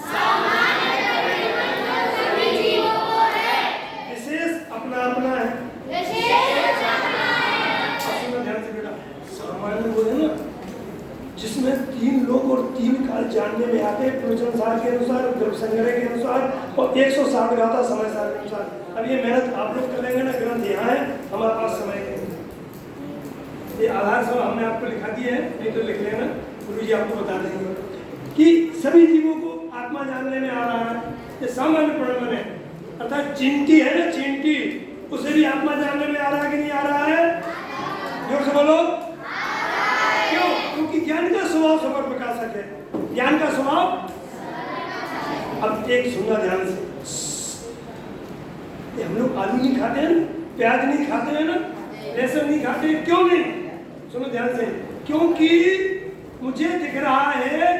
[SPEAKER 2] सामान्य परिणाम सभी जीवों को है।
[SPEAKER 1] विशेष अपना अपना है।
[SPEAKER 2] विशेष अपना है।
[SPEAKER 1] ध्यान से बेटा, सामान्य वो है ना जिसमें 3 लोग और 3 काल जानने में आते हैं, प्रवचन सार के अनुसार, द्रव्य संग्रह के अनुसार और 160 गाथा समय सार के अनुसार। अब ये मेहनत आप लोग कर लेंगे ना, ग्रंथ यहाँ है, हमारे पास समय है। ये आधार सब हमने आपको लिखा दिया है, नहीं तो लिख लेना, गुरु जी आपको बता देंगे कि सभी जीवों को आत्मा जानने में आ रहा है। ये सामान्य परिणाम है। अर्थात चिंटी है ना, चिंटी, उसे भी आत्मा जानने में आ रहा है कि नहीं आ रहा है? जोर से बोलो। क्यों? क्योंकि ज्ञान का स्वभाव सबर प्रकाशक है। ज्ञान का स्वभाव। अब एक सुनना ध्यान से, ये हम लोग आलू नहीं खाते हैं, प्याज नहीं खाते हैं ना, लहसुन नहीं खाते, क्यों नहीं? सुनो ध्यान से, क्योंकि मुझे दिख रहा है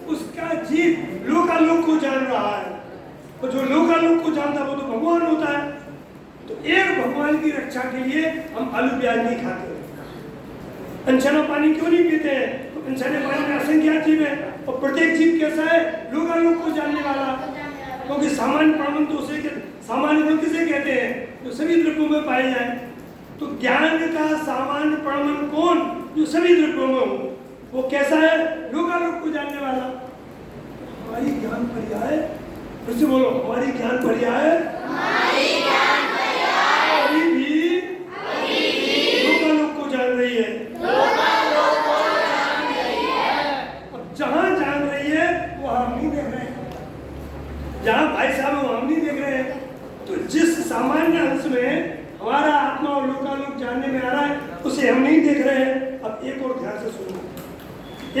[SPEAKER 1] उसका जीव लोकालोक को जान रहा है, और जो लोकालोक को जानता है वो तो भगवान होता है। तो एक भगवान की रक्षा के लिए हम आलू प्याज नहीं खाते। अनछना पानी क्यों नहीं पीते हैं? तो अनछने पानी में असंख्य जीव है और प्रत्येक जीव कैसा है? लोकालोक को जानने वाला। क्योंकि सामान्य प्रमाण तो उसे सामान्य गुण किसे कहते हैं? जो सभी द्रव्यों में पाए जाए। तो ज्ञान का सामान्य प्रमाण कौन? जो सभी द्रव्यों में हो। वो कैसा है? लोकालोक को जानने वाला। हमारी ज्ञान पर्याय, फिर से बोलो, हमारी ज्ञान पर्याय अभी भी लोकालोक को जान रही है। अब जहां जान रही है वो हम नहीं देख रहे हैं, जहां भाई साहब वो हम नहीं देख रहे हैं। तो जिस सामान्य अंश में हमारा आत्मा और लोकालोक जानने में आ रहा है उसे हम नहीं देख रहे हैं। अब एक और ध्यान से सुनो।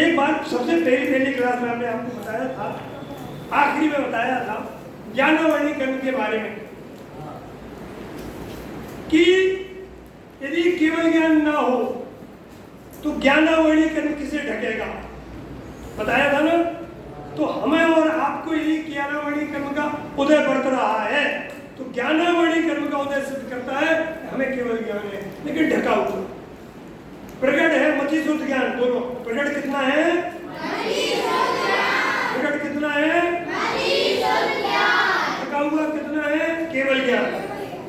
[SPEAKER 1] एक बात सबसे पहली क्लास में हमने आपको बताया था, आखिरी में बताया था ज्ञानावर्णीकरण के बारे में, कि यदि केवल ज्ञान ना हो तो ज्ञानावर्णीकरण किसे ढकेगा? बताया था ना। तो हमें और आपको यही ज्ञानावर्णीकरण का उदय बरत रहा है। तो ज्ञानावर्णीकरण का उदय सिद्ध करता है हमें केवल ज्ञान है, लेकिन ढका हुआ। प्रकट है मति शुद्ध ज्ञान। बोलो, प्रकट कितना है? प्रकट कितना है? ढका हुआ कितना है? केवल ज्ञान।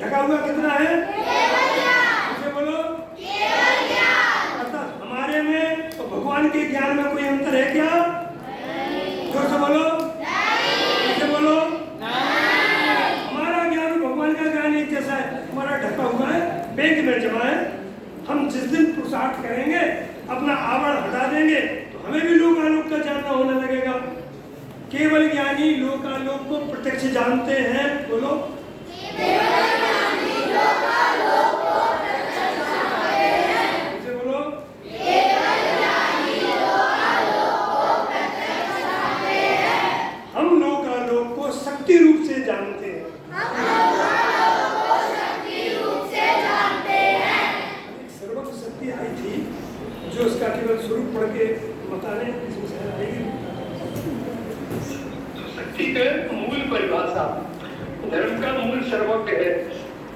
[SPEAKER 1] ढका हुआ कितना है? इसे बोलो अर्थात हमारे में तो भगवान के ज्ञान में कोई अंतर है क्या? जोर से बोलो, इसे बोलो। हमारा ज्ञान भगवान का ज्ञान एक जैसा है। हमारा ढका हुआ है, बैंक में जमा है। हम जिस दिन पुरुषार्थ करेंगे, अपना आवरण हटा देंगे, तो हमें भी लोकालोक का जानना होने लगेगा। केवल ज्ञानी लोकालोक को प्रत्यक्ष जानते हैं। बोलो, इसे बोलो। हम लोकालोक को शक्ति रूप से जानते हैं। आई थी जो उसका केवल स्वरूप पढ़ के बताने
[SPEAKER 4] शक्ति का मूल परिभाषा, धर्म का मूल सर्वज्ञ है।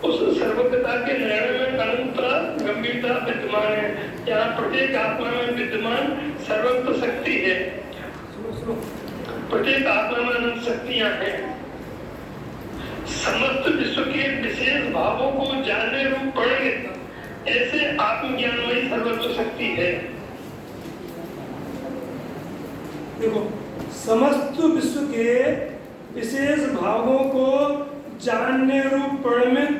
[SPEAKER 4] उस सर्वज्ञता के निर्णय में अनंतता गंभीरता विद्यमान है। यहाँ प्रत्येक आत्मा में विद्यमान सर्वज्ञ शक्ति है। प्रत्येक आत्मा में अनंत शक्तियां हैं। समस्त विश्व के विशेष भावों को जानने रूप पड़े ऐसे आत्मज्ञानमयी सर्वोच्च शक्ति है।
[SPEAKER 1] देखो, समस्त विश्व के विशेष भावों को जानने रूप परिणमित,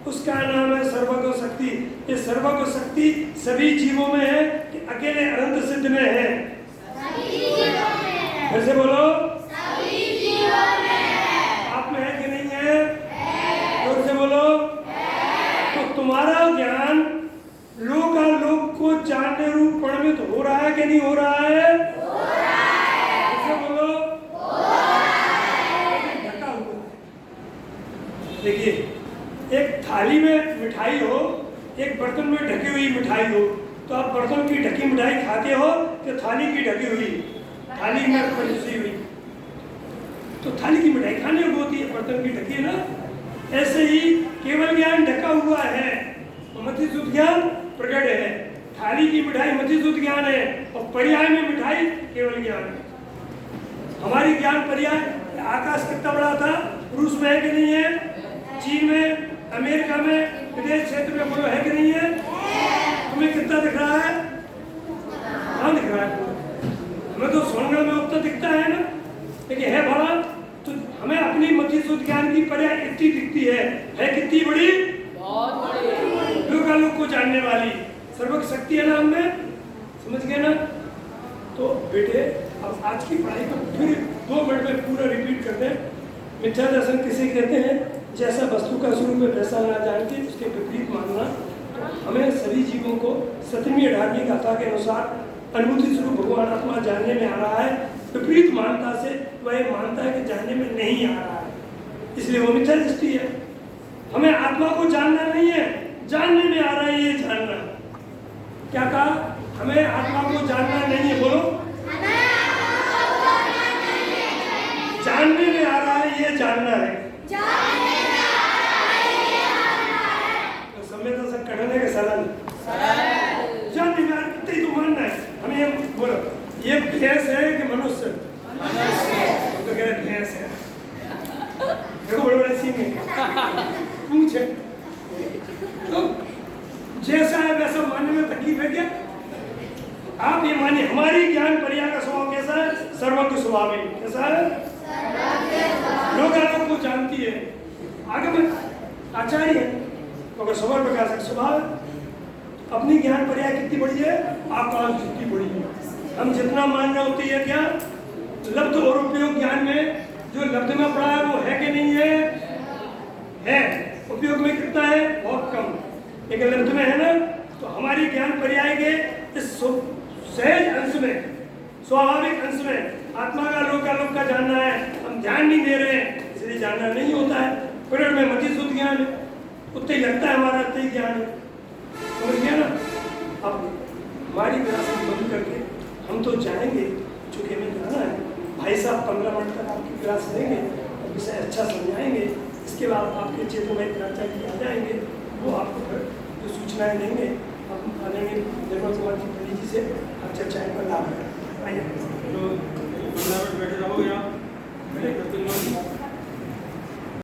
[SPEAKER 1] उसका नाम है सर्वज्ञ शक्ति। ये सर्वज्ञ शक्ति सभी जीवों में है कि अकेले अनंत सिद्ध में है? फिर से बोलो, आप में है कि नहीं है? जोर से बोलो। तो तुम्हारा ज्ञान लोकालोक को जानने रूप परिणमित हो रहा है कि नहीं हो रहा है? ऐसे बोलो। ढका हुआ। देखिए, एक थाली में मिठाई हो, एक बर्तन में ढकी हुई मिठाई हो, तो आप बर्तन की ढकी मिठाई खाते हो कि थाली की ढकी हुई? थाली में परोसी हुई। तो थाली की मिठाई खाने को होती है, बर्तन की ढकी है ना। ऐसे ही केवल ज्ञान ढका हुआ है, मति शुद्ध ज्ञान प्रकट है। थाली की मिठाई मति शुद्ध ज्ञान है और पर्याय में मिठाई केवल ज्ञान है। हमारी ज्ञान पर्याय, आकाश कितना बड़ा था? रूस में है कि नहीं है? चीन में, अमेरिका में, विदेश क्षेत्र में बोलो है कि नहीं है? तुम्हें कितना दिख रहा है? कहाँ दिख रहा है? हमें तो सोनगढ़ में उतना दिखता है ना, लेकिन है बड़ा। तो हमें अपनी मति शुद्ध ज्ञान की पर्याय इतनी दिखती है कितनी बड़ी?
[SPEAKER 3] बहुत बड़ी।
[SPEAKER 1] लोकालोक को जानने वाली सर्वज्ञ शक्ति है ना हमें। समझ गए ना? तो बेटे, अब आज की पढ़ाई को फिर 2 मिनट में पूरा रिपीट करते हैं। मिथ्या दर्शन किसे कहते हैं? जैसा वस्तु का स्वरूप है वैसा ना जान के उसके विपरीत मानना। तो हमें सभी जीवों को 7वीं 18वीं गाथा के अनुसार अनुभूति स्वरूप भगवान आत्मा जानने में आ रहा है। विपरीत मानता से वह मानता है कि जानने में नहीं आ रहा है, इसलिए वो मिथ्या दृष्टि है। हमें आत्मा को जानना नहीं है, जानने में आ रहा है ये जानना। क्या कहा? हमें आत्मा को जानना नहीं है। बोलो, जानने में आ रहा है ये जानना है। तो सम्यता से कठिन है कि सरल? जानने में तकलीफ है क्या? आप ये मानिए हमारी ज्ञान पर्याय का स्वभाव कैसा है? सर्वज्ञ स्वभाव है। कैसा है? लोग आलोक को जानती है, आगे में आचार्य है, तो अगर स्वभाव प्रकाश का स्वभाव अपनी ज्ञान पर्याय कितनी बड़ी है? आकाश जितनी बड़ी है। हम जितना मान रहे होती है क्या लब्ध और उपयोग ज्ञान में, जो लब्ध में पड़ा है वो है कि नहीं है? उपयोग में कितना है? बहुत कम। लेकिन लब्ध में है ना, तो हमारी ज्ञान पर्याय के इस सहज अंश में, स्वाभाविक अंश में आत्मा का लोक का जानना है, हम ध्यान नहीं दे रहे हैं, इसलिए जानना नहीं होता है। पीरियड में मति शुद्ध ज्ञान है, उतना ही लगता है हमारा, उतना ही ज्ञान है। समझ गया ना? अब हमारी विरासत बंद करके हम तो जाएंगे, चूंकि हमें जाना है। भाई साहब 15 मिनट तक आपकी क्लास लेंगे, विषय अच्छा समझाएंगे, इसके बाद आपके क्षेत्र में प्राचार्य आ जाएंगे, वो आपको फिर जो सूचनाएं देंगे हम आनेंगे निर्मल कुमार जी पंडित जी से, आप चर्चाएं पर लाभ है। आइए
[SPEAKER 5] तो 15 मिनट बैठे रहोगे आप?